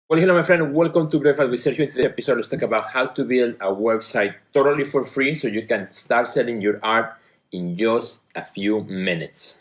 Well, hello, my friend. Welcome to Breakfast with Sergio. In today's episode, let's talk about how to build a website totally for free so you can start selling your art in just a few minutes.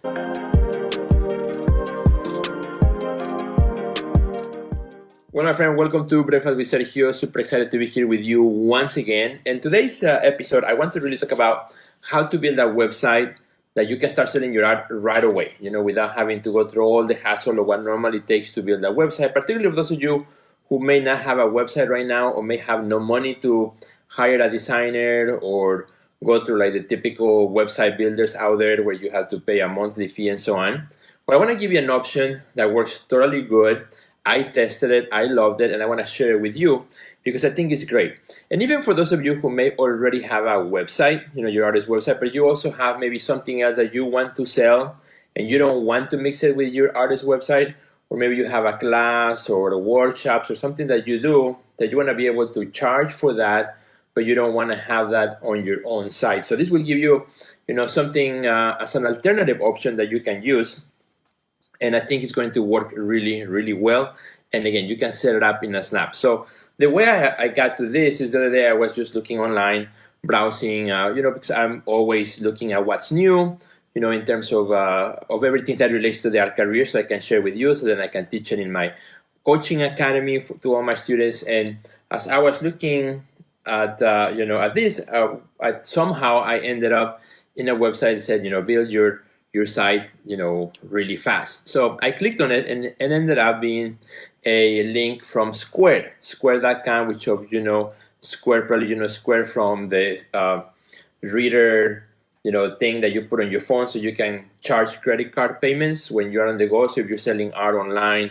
Well, my friend, welcome to Breakfast with Sergio. Super excited to be here with you once again. In today's episode, I want to really talk about how to build a website that you can start selling your art right away, without having to go through all the hassle of what normally takes to build a website, particularly for those of you who may not have a website right now or may have no money to hire a designer or go through like the typical website builders out there where you have to pay a monthly fee and so on. But I want to give you an option that works totally good. I tested it, I loved it, and I want to share it with you because I think it's great. And even for those of you who may already have a website, your artist website, but you also have maybe something else that you want to sell and you don't want to mix it with your artist website, or maybe you have a class or a workshops or something that you do that you want to be able to charge for that, but you don't want to have that on your own site. So this will give you, something as an alternative option that you can use. And I think it's going to work really, really well. And again, you can set it up in a snap. So the way I got to this is the other day I was just looking online, browsing, because I'm always looking at what's new, in terms of everything that relates to the art career, so I can share with you, so then I can teach it in my coaching academy to all my students. And as I was looking at, at this, somehow I ended up in a website that said, build your site, really fast. So I clicked on it and it ended up being a link from Square.com, which of Square, probably Square from the reader, thing that you put on your phone so you can charge credit card payments when you're on the go. So if you're selling art online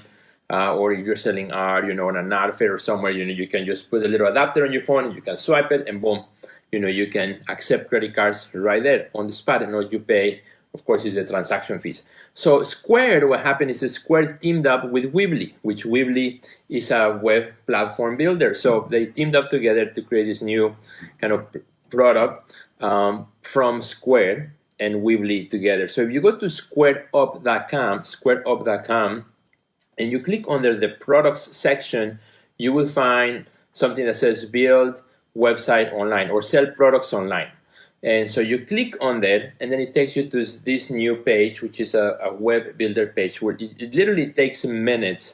or if you're selling art, on an art fair or somewhere, you can just put a little adapter on your phone and you can swipe it and boom, you can accept credit cards right there on the spot, and all you pay, of course, is the transaction fees. So Square, what happened is Square teamed up with Weebly, which Weebly is a web platform builder. So they teamed up together to create this new kind of product from Square and Weebly together. So if you go to squareup.com, and you click under the products section, you will find something that says build website online or sell products online. And so you click on that, and then it takes you to this new page, which is a web builder page, where it literally takes minutes.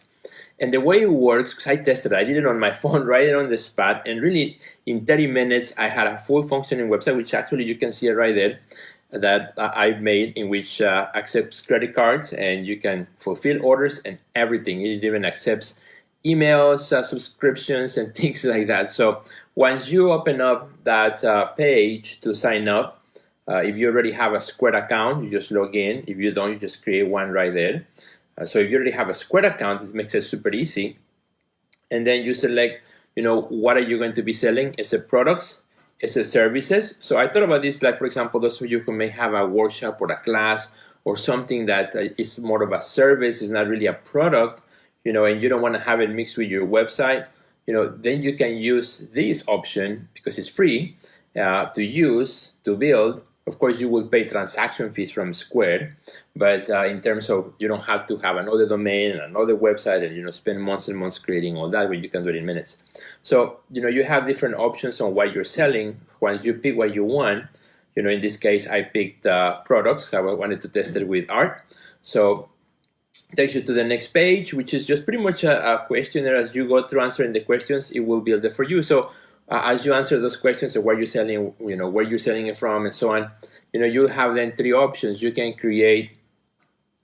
And the way it works, because I tested it, I did it on my phone right there on the spot, and really in 30 minutes, I had a full functioning website, which actually you can see it right there, that I made, in which accepts credit cards, and you can fulfill orders and everything. It even accepts emails, subscriptions, and things like that. So once you open up that page to sign up, if you already have a Square account, you just log in. If you don't, you just create one right there. So if you already have a Square account, it makes it super easy. And then you select, what are you going to be selling? Is it products? Is it services? So I thought about this, like, for example, those of you who may have a workshop or a class or something that is more of a service, is not really a product, and you don't want to have it mixed with your website, then you can use this option because it's free to build. Of course, you will pay transaction fees from Square, but in terms of, you don't have to have another domain and another website and, spend months and months creating all that, but you can do it in minutes. So, you have different options on what you're selling. Once you pick what you want, in this case, I picked products because I wanted to test it with art. So it takes you to the next page, which is just pretty much a questionnaire. As you go through answering the questions, it will build it for you. So as you answer those questions of where you're selling, where you're selling it from and so on, you have then three options. You can create,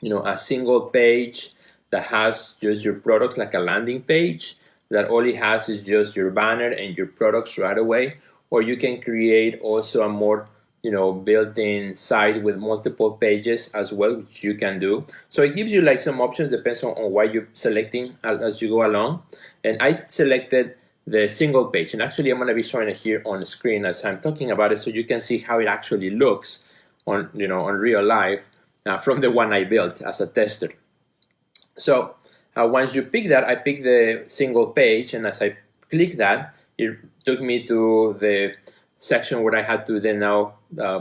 a single page that has just your products, like a landing page that all it has is just your banner and your products right away. Or you can create also a more built-in site with multiple pages as well, which you can do. So it gives you like some options, depends on what you're selecting as you go along. And I selected the single page, and actually I'm going to be showing it here on the screen as I'm talking about it, so you can see how it actually looks on on real life from the one I built as a tester. So once you pick that, I picked the single page, and as I click that, it took me to the section where I had to then now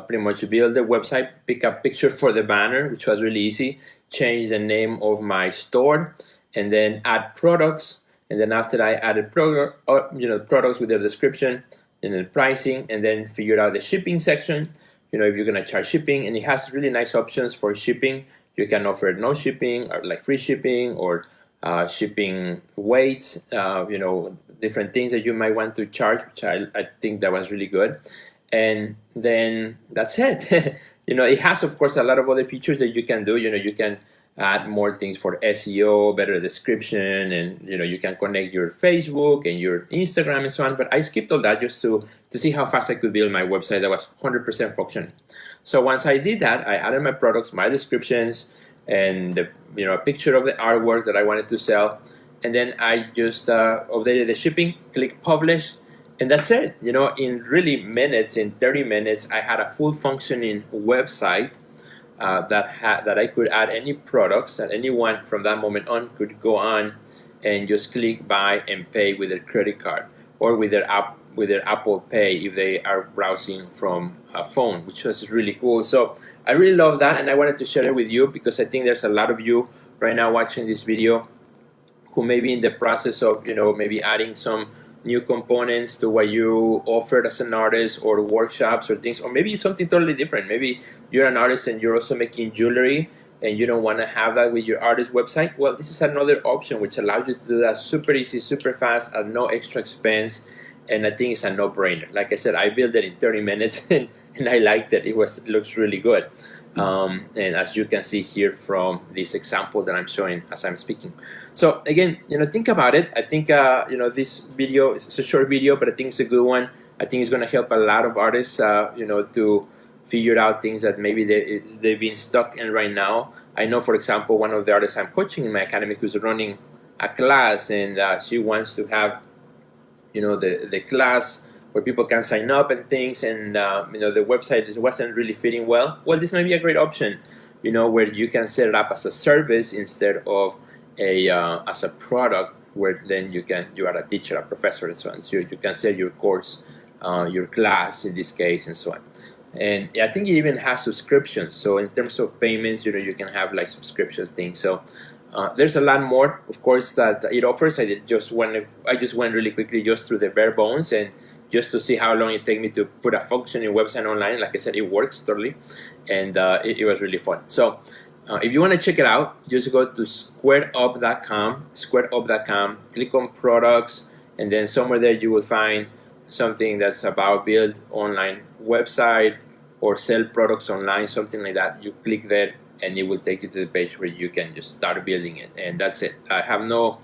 pretty much build the website, pick a picture for the banner, which was really easy, change the name of my store, and then add products, and then after I added products with their description and then pricing, and then figured out the shipping section. If you're gonna charge shipping, and it has really nice options for shipping. You can offer no shipping, or like free shipping, or shipping weights. Different things that you might want to charge, which I think that was really good. And then that's it. It has, of course, a lot of other features that you can do. You can add more things for SEO, better description, and you can connect your Facebook and your Instagram and so on. But I skipped all that just to see how fast I could build my website that was 100% functioning. So once I did that, I added my products, my descriptions, and a picture of the artwork that I wanted to sell, and then I just updated the shipping, click publish, and that's it. In really minutes, in 30 minutes, I had a full functioning website that I could add any products, and anyone from that moment on could go on and just click buy and pay with their credit card or with their Apple Pay if they are browsing from a phone, which was really cool. So I really love that, and I wanted to share it with you because I think there's a lot of you right now watching this video who may be in the process of maybe adding some new components to what you offered as an artist, or workshops or things, or maybe something totally different. Maybe you're an artist and you're also making jewelry and you don't want to have that with your artist website. Well, this is another option which allows you to do that super easy, super fast, at no extra expense, and I think it's a no-brainer. Like I said, I built it in 30 minutes and I liked it. It looks really good. And as you can see here from this example that I'm showing as I'm speaking. So again, think about it. I think this video is a short video, but I think it's a good one. I think it's going to help a lot of artists, to figure out things that maybe they've been stuck in right now. I know, for example, one of the artists I'm coaching in my academy who's running a class, and she wants to have, the class where people can sign up and things, and the website wasn't really fitting well. Well, this might be a great option, where you can set it up as a service instead of as a product, where then you are a teacher, a professor, and so on. So you can sell your course, your class in this case, and so on. And I think it even has subscriptions. So in terms of payments, you can have like subscriptions things. So there's a lot more, of course, that it offers. I just went really quickly just through the bare bones, and just to see how long it takes me to put a functioning website online. Like I said, it works totally, and it was really fun. So if you want to check it out, just go to squaredUp.com, click on products, and then somewhere there you will find something that's about build online website or sell products online, something like that. You click there and it will take you to the page where you can just start building it, and that's it. I have no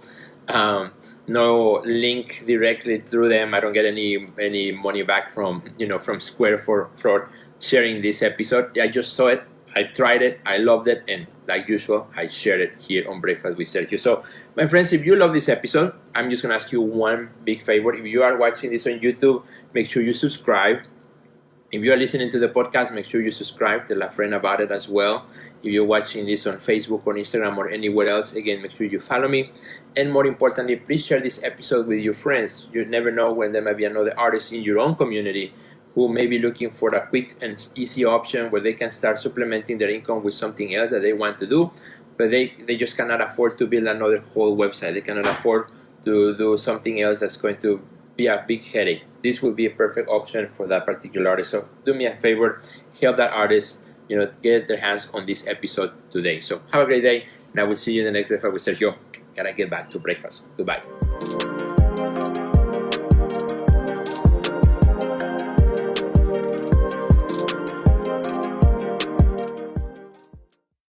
link directly through them. I don't get any money back from from Square for sharing this episode. I just saw it, I tried it, I loved it, and like usual, I shared it here on Breakfast with Sergio. So, my friends, if you love this episode, I'm just gonna ask you one big favor. If you are watching this on YouTube, make sure you subscribe. If you are listening to the podcast, make sure you subscribe. Tell a friend about it as well. If you're watching this on Facebook or Instagram or anywhere else, again, make sure you follow me. And more importantly, please share this episode with your friends. You never know when there might be another artist in your own community who may be looking for a quick and easy option where they can start supplementing their income with something else that they want to do, but they just cannot afford to build another whole website. They cannot afford to do something else that's going to be a big headache. This will be a perfect option for that particular artist. So do me a favor, help that artist, get their hands on this episode today. So have a great day, and I will see you in the next Breakfast with Sergio. Gotta get back to breakfast. Goodbye.